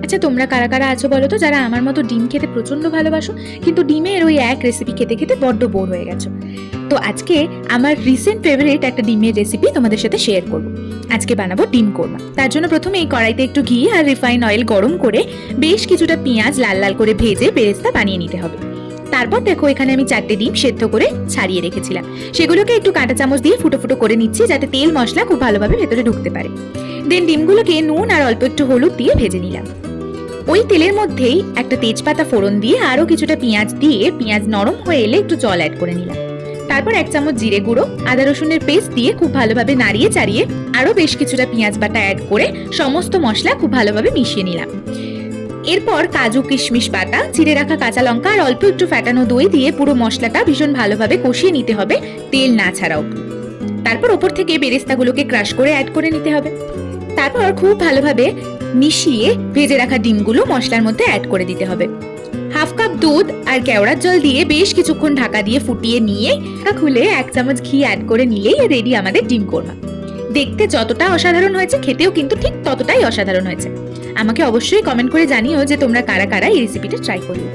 আচ্ছা, তোমরা কারা কারা আছো বলো তো যারা আমার মতো ডিম খেতে প্রচন্ড ভালোবাসো, কিন্তু ডিমের ওই এক রেসিপি খেতে খেতে বড্ড বোর হয়ে গেছো? তো আজকে আমার রিসেন্ট ফেভারিট একটা ডিমের রেসিপি তোমাদের সাথে শেয়ার করব। আজকে বানাবো ডিম কোরমা। তার জন্য প্রথমে এই কড়াইতে একটু ঘি আর রিফাইন অয়েল গরম করে বেশ কিছুটা পেঁয়াজ লাল লাল করে ভেজে বেরেস্তা বানিয়ে নিতে হবে। তারপর দেখো, এখানে আমি 4টে ডিম সেদ্ধ করে ছাড়িয়ে রেখেছিলাম। সেগুলোকে একটু কাঁটা চামচ দিয়ে ফুটো ফুটো করে নিচ্ছি, যাতে তেল মশলা খুব ভালোভাবে ভেতরে ঢুকতে পারে। দেন ডিমগুলোকে নুন আর অল্প একটু হলুদ দিয়ে ভেজে নিলাম। ওই তেলের মধ্যেই একটা তেজপাতা ফোড়ন দিয়ে আরো কিছুটা পেঁয়াজ দিয়ে পেঁয়াজ নরম হয়ে এলে একটু জল অ্যাড করে নিলাম। তারপর 1 চামচ জিরে গুঁড়ো, আদা রসুনের পেস্ট দিয়ে খুব ভালোভাবে নাড়িয়ে চাড়িয়ে আরো বেশ কিছুটা পেঁয়াজ বাটা অ্যাড করে সমস্ত মশলা খুব ভালোভাবে মিশিয়ে নিলাম। এরপর কাজু কিশমিশ বাটা, চিড়ে রাখা কাঁচা লঙ্কা আর অল্প একটু ফ্যাটানো দই দিয়ে পুরো মশলাটা ভীষণ ভালোভাবে কষিয়ে নিতে হবে, তেল না ছাড়াও। তারপর ওপর থেকে বেরেস্তাগুলোকে ক্রাশ করে অ্যাড করে নিতে হবে। তারপর খুব ভালোভাবে মিশিয়ে ভেজে রাখা ডিমগুলো মশলার মধ্যে অ্যাড করে দিতে হবে। হাফ কাপ দুধ আর কেওড়ার জল দিয়ে বেশ কিছুক্ষণ ঢাকা দিয়ে ফুটিয়ে নিয়ে খুলে 1 চামচ ঘি অ্যাড করে নিলেই রেডি আমাদের ডিম কোরমা। দেখতে যতটা অসাধারণ হয়েছে, খেতেও কিন্তু ঠিক ততটাই অসাধারণ হয়েছে। আমাকে অবশ্যই কমেন্ট করে জানিও যে তোমরা কারা কারা এই রেসিপিটা ট্রাই করলে।